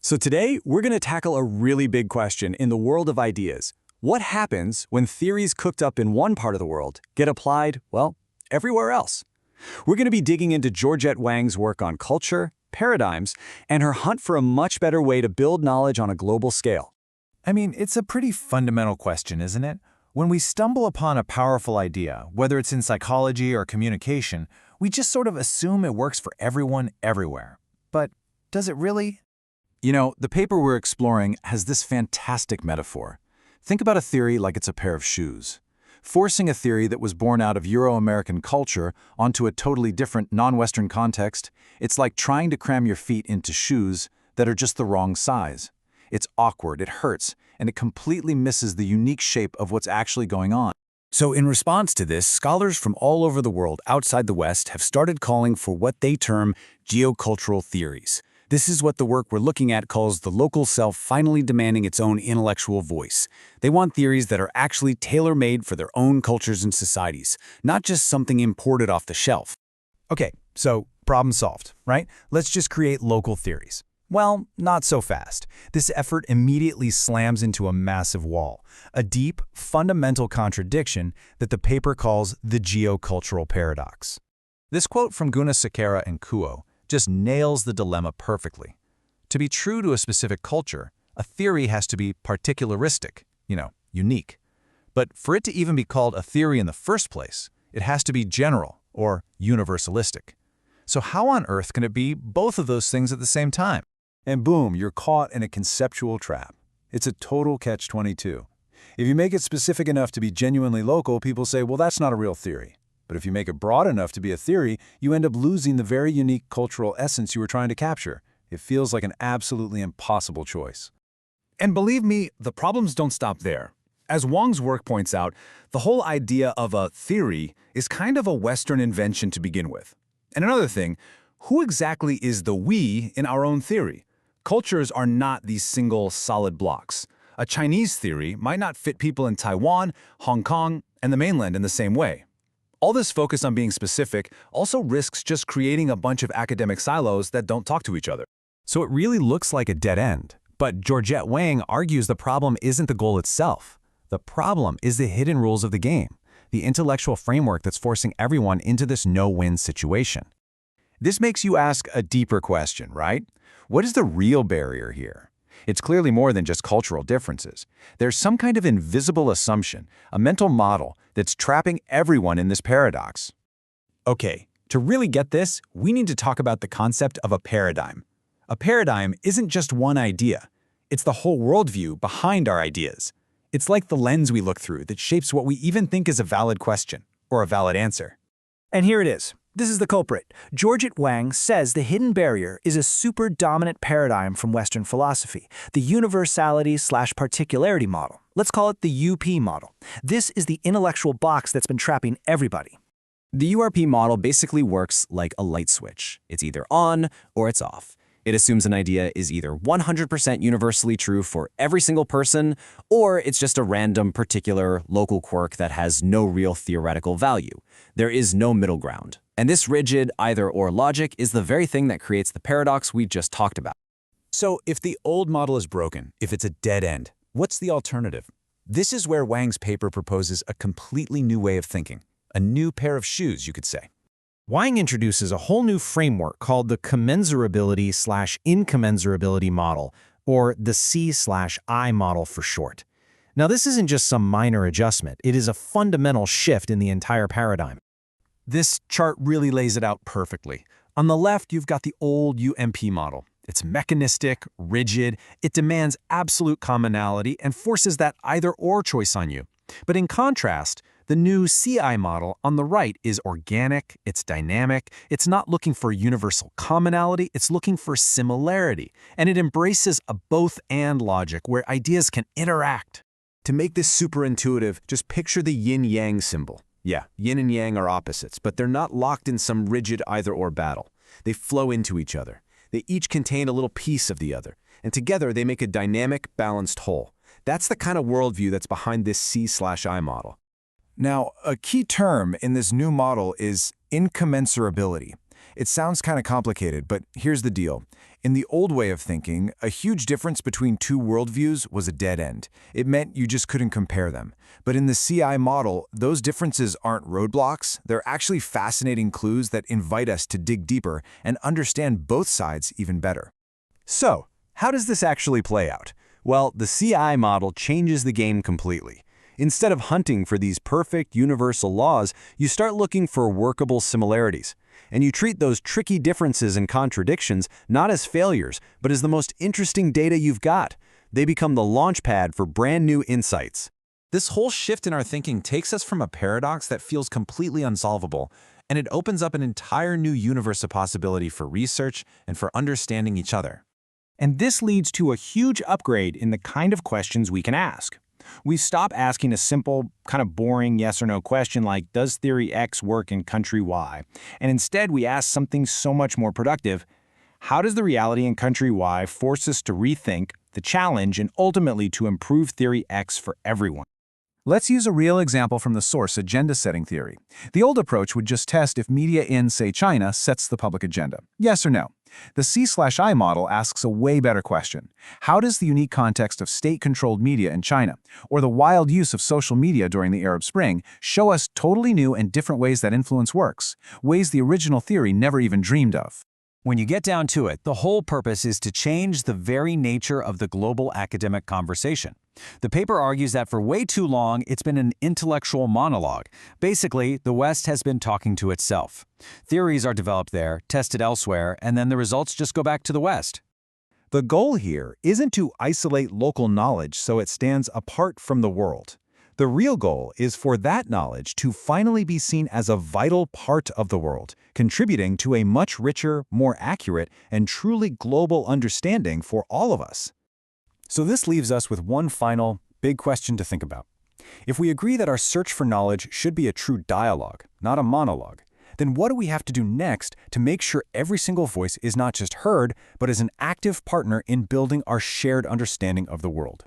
So today, we're going to tackle a really big question in the world of ideas. What happens when theories cooked up in one part of the world get applied, well, everywhere else? We're going to be digging into Georgette Wang's work on culture, paradigms, and her hunt for a much better way to build knowledge on a global scale. I mean, it's a pretty fundamental question, isn't it? When we stumble upon a powerful idea, whether it's in psychology or communication, we just sort of assume it works for everyone everywhere. But does it really? You know, the paper we're exploring has this fantastic metaphor. Think about a theory like it's a pair of shoes. Forcing a theory that was born out of Euro-American culture onto a totally different non-Western context, it's like trying to cram your feet into shoes that are just the wrong size. It's awkward, it hurts, and it completely misses the unique shape of what's actually going on. So in response to this, scholars from all over the world outside the West have started calling for what they term geocultural theories. This is what the work we're looking at calls the local self finally demanding its own intellectual voice. They want theories that are actually tailor-made for their own cultures and societies, not just something imported off the shelf. Okay, so problem solved, right? Let's just create local theories. Well, not so fast. This effort immediately slams into a massive wall, a deep, fundamental contradiction that the paper calls the geocultural paradox. This quote from Gunasekara and Kuo just nails the dilemma perfectly. To be true to a specific culture, a theory has to be particularistic, unique. But for it to even be called a theory in the first place, it has to be general or universalistic. So how on earth can it be both of those things at the same time? And boom, you're caught in a conceptual trap. It's a total catch-22. If you make it specific enough to be genuinely local, people say, well, that's not a real theory. But if you make it broad enough to be a theory, you end up losing the very unique cultural essence you were trying to capture. It feels like an absolutely impossible choice. And believe me, the problems don't stop there. As Wang's work points out, the whole idea of a theory is kind of a Western invention to begin with. And another thing, who exactly is the we in our own theory? Cultures are not these single, solid blocks. A Chinese theory might not fit people in Taiwan, Hong Kong, and the mainland in the same way. All this focus on being specific also risks just creating a bunch of academic silos that don't talk to each other. So it really looks like a dead end. But Georgette Wang argues the problem isn't the goal itself. The problem is the hidden rules of the game, the intellectual framework that's forcing everyone into this no-win situation. This makes you ask a deeper question, right? What is the real barrier here? It's clearly more than just cultural differences. There's some kind of invisible assumption, a mental model that's trapping everyone in this paradox. Okay, to really get this, we need to talk about the concept of a paradigm. A paradigm isn't just one idea. It's the whole worldview behind our ideas. It's like the lens we look through that shapes what we even think is a valid question or a valid answer. And here it is. This is the culprit. Georgette Wang says the hidden barrier is a super dominant paradigm from Western philosophy, the universality/particularity model. Let's call it the UP model. This is the intellectual box that's been trapping everybody. The URP model basically works like a light switch. It's either on or it's off. It assumes an idea is either 100% universally true for every single person, or it's just a random, particular, local quirk that has no real theoretical value. There is no middle ground. And this rigid either-or logic is the very thing that creates the paradox we just talked about. So if the old model is broken, if it's a dead end, what's the alternative? This is where Wang's paper proposes a completely new way of thinking, a new pair of shoes, you could say. Wang introduces a whole new framework called the commensurability/incommensurability model, or the C/I model for short. Now, this isn't just some minor adjustment. It is a fundamental shift in the entire paradigm. This chart really lays it out perfectly. On the left, you've got the old UMP model. It's mechanistic, rigid, it demands absolute commonality and forces that either-or choice on you. But in contrast, the new CI model on the right is organic, it's dynamic, it's not looking for universal commonality, it's looking for similarity, and it embraces a both-and logic where ideas can interact. To make this super intuitive, just picture the yin-yang symbol. Yeah, yin and yang are opposites, but they're not locked in some rigid either-or battle. They flow into each other. They each contain a little piece of the other, and together they make a dynamic, balanced whole. That's the kind of worldview that's behind this C/I model. Now, a key term in this new model is incommensurability. It sounds kind of complicated, but here's the deal. In the old way of thinking, a huge difference between two worldviews was a dead end. It meant you just couldn't compare them. But in the CI model, those differences aren't roadblocks. They're actually fascinating clues that invite us to dig deeper and understand both sides even better. So, how does this actually play out? Well, the CI model changes the game completely. Instead of hunting for these perfect universal laws, you start looking for workable similarities. And you treat those tricky differences and contradictions not as failures, but as the most interesting data you've got. They become the launchpad for brand new insights. This whole shift in our thinking takes us from a paradox that feels completely unsolvable, and it opens up an entire new universe of possibility for research and for understanding each other. And this leads to a huge upgrade in the kind of questions we can ask. We stop asking a simple, kind of boring yes or no question like, does theory X work in country Y? And instead we ask something so much more productive. How does the reality in country Y force us to rethink the challenge and ultimately to improve theory X for everyone? Let's use a real example from the source, agenda-setting theory. The old approach would just test if media in, say, China sets the public agenda. Yes or no? The C/I model asks a way better question. How does the unique context of state-controlled media in China, or the wild use of social media during the Arab Spring, show us totally new and different ways that influence works, ways the original theory never even dreamed of? When you get down to it, the whole purpose is to change the very nature of the global academic conversation. The paper argues that for way too long, it's been an intellectual monologue. Basically, the West has been talking to itself. Theories are developed there, tested elsewhere, and then the results just go back to the West. The goal here isn't to isolate local knowledge so it stands apart from the world. The real goal is for that knowledge to finally be seen as a vital part of the world, contributing to a much richer, more accurate, and truly global understanding for all of us. So this leaves us with one final, big question to think about. If we agree that our search for knowledge should be a true dialogue, not a monologue, then what do we have to do next to make sure every single voice is not just heard, but is an active partner in building our shared understanding of the world?